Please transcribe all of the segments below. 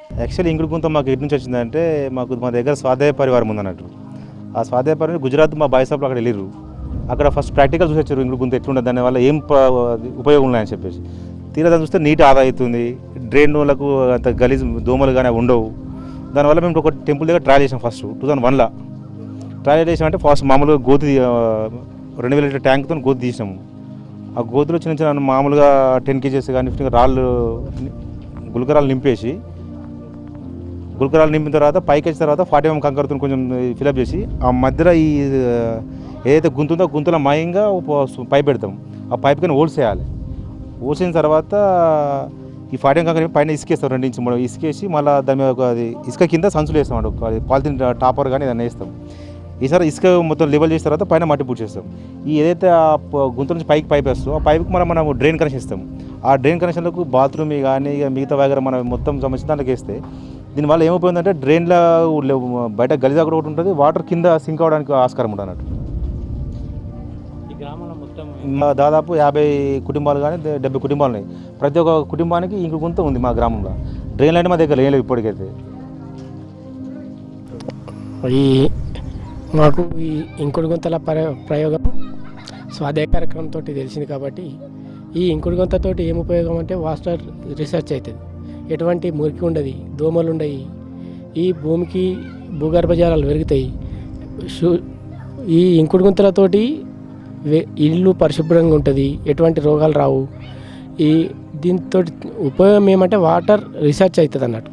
Actually ఇంకుడు గుంత మాకు ఎటు నుంచి వచ్చిందంటే మా దగ్గర స్వాధ్యాయ పరివారం ఉందన్నట్టు. ఆ స్వాధ్యాయ పరివారం గుజరాత్ మా బాయ్సాప్లో అక్కడ వెళ్ళిర్రు. అక్కడ ఫస్ట్ ప్రాక్టికల్ చూసి వచ్చారు ఇంకుడు గుంత ఎట్లుండదు, దానివల్ల ఏం ఉపయోగం ఉన్నాయని చెప్పేసి. తీరా దాన్ని చూస్తే నీటి ఆదా అవుతుంది, డ్రైన్లకు అంత గలీజ్ దోమలు కానీ ఉండవు. దానివల్ల మేము ఒక టెంపుల్ దగ్గర ట్రయల్ చేసాం ఫస్ట్ 2001లో. ట్రయల్ చేసామంటే ఫస్ట్ మామూలుగా గోతి 2000 లీటర్ ట్యాంక్తో గోతి తీసినాము. ఆ గోతులో చిన్న చిన్న మామూలుగా 10 kgs కానీ 15 రాళ్ళు గులకరాలు నింపేసి, గులకరాలు నింపిన తర్వాత పైకి వచ్చిన తర్వాత 40mm కంకరతో కొంచెం ఫిలప్ చేసి ఆ మధ్యలో ఈ ఏదైతే గుంత ఉందో గుంతలో మయంగా పైప్ పెడతాం. ఆ పైప్ కానీ హోల్స్ వేయాలి. హోల్సిన తర్వాత ఈ 40mm కంకర పైన ఇసుకేస్తాం, 2 ఇంచు 3 ఇసుకేసి మళ్ళీ దాని మీద అది ఇసుక కింద సంచులు వేస్తాం అండి. ఒక పాలిథిన్ టాపర్ కానీ దాన్ని వేస్తాం. ఈసారి ఇసుక మొత్తం లెవెల్ చేసిన తర్వాత పైన మట్టి పూడ్చేస్తాం. ఈ ఏదైతే ఆ గుంత నుంచి పైకి పైప్ వేస్తాం, ఆ పైప్కి మనం డ్రైన్ కనెక్షన్ ఇస్తాం. ఆ డ్రైన్ కనెక్షన్లకు బాత్రూమ్ కానీ ఇక మిగతా వగైరా మనం మొత్తం సంబంధించిన దాంట్లోకి వేస్తే దీనివల్ల ఏమైపోయిందంటే డ్రైన్లో బయట గలీజా కూడా ఒకటి ఉంటుంది, వాటర్ కింద సింక్ అవడానికి ఆస్కారం ఉంటుంది అన్నట్టు. దాదాపు 50 కుటుంబాలు కానీ 70 కుటుంబాలు ఉన్నాయి. ప్రతి ఒక్క కుటుంబానికి ఇంకుడు గుంత ఉంది మా గ్రామంలో. డ్రైన్లు అంటే మా దగ్గర ఏం లేవు ఇప్పటికైతే. మాకు ఈ ఇంకుడు గుంతల ప్రయోగం స్వాధ్యాయ కార్యక్రమంతో తెలిసింది కాబట్టి ఈ ఇంకుడు గుంతతోటి ఏం ఉపయోగం అంటే వాటర్ రీసెర్చ్ అవుతుంది, ఎటువంటి మురికి ఉండదు, దోమలు ఉండవు, ఈ భూమికి భూగర్భ జలాలు పెరుగుతాయి. ఈ ఇంకుడు గుంతలతోటి ఇల్లు పరిశుభ్రంగా ఉంటుంది, ఎటువంటి రోగాలు రావు. ఈ దీంతో ఉపయోగం ఏమంటే వాటర్ రీసెర్చ్ అవుతుంది అన్నట్టు,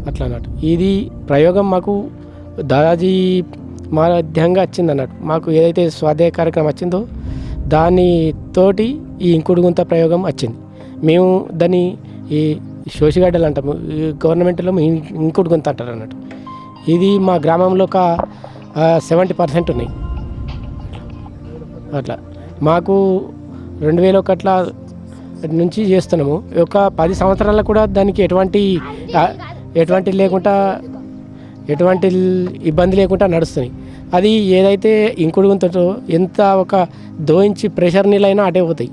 అట్లా అన్నట్టు. ఇది ప్రయోగం మాకు దాదాజీ మాధ్యంగా వచ్చింది అన్నట్టు. మాకు ఏదైతే స్వాధ్యాయ కార్యక్రమం వచ్చిందో దానితోటి ఈ ఇంకుడు గుంత ప్రయోగం వచ్చింది. మేము దాన్ని ఈ శోషిగడ్డలు అంటాము, ఈ గవర్నమెంట్లో ఇంకుడు గుంత అంటారు అన్నట్టు. ఇది మా గ్రామంలో ఒక 70% ఉన్నాయి. అట్లా మాకు 2001 నుంచి చేస్తున్నాము. ఒక 10 సంవత్సరాలకు కూడా దానికి ఎటువంటి లేకుండా, ఎటువంటి ఇబ్బంది లేకుండా నడుస్తుంది. అది ఏదైతే ఇంకుడు గుంతతో ఎంత ఒక 2 ఇంచ్ ప్రెషర్ నీళ్ళైనా అటే పోతాయి.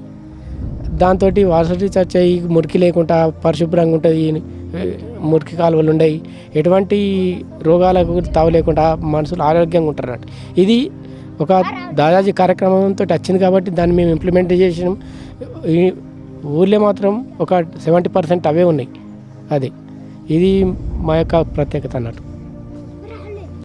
దాంతో వాటర్ రీచార్జ్ అయ్యి మురికి లేకుండా పరిశుభ్రంగా ఉంటుంది, మురికి కాలువలు ఉండవు, ఎటువంటి రోగాలకు తావు లేకుండా మనుషులు ఆరోగ్యంగా ఉంటారు అన్నట్టు. ఇది ఒక దాదాజీ కార్యక్రమంతో వచ్చింది కాబట్టి దాన్ని మేము ఇంప్లిమెంట్ చేసినాం. ఈ ఊళ్ళో మాత్రం ఒక 70% అవే ఉన్నాయి. ఇది మా యొక్క ప్రత్యేకత అన్నట్టు.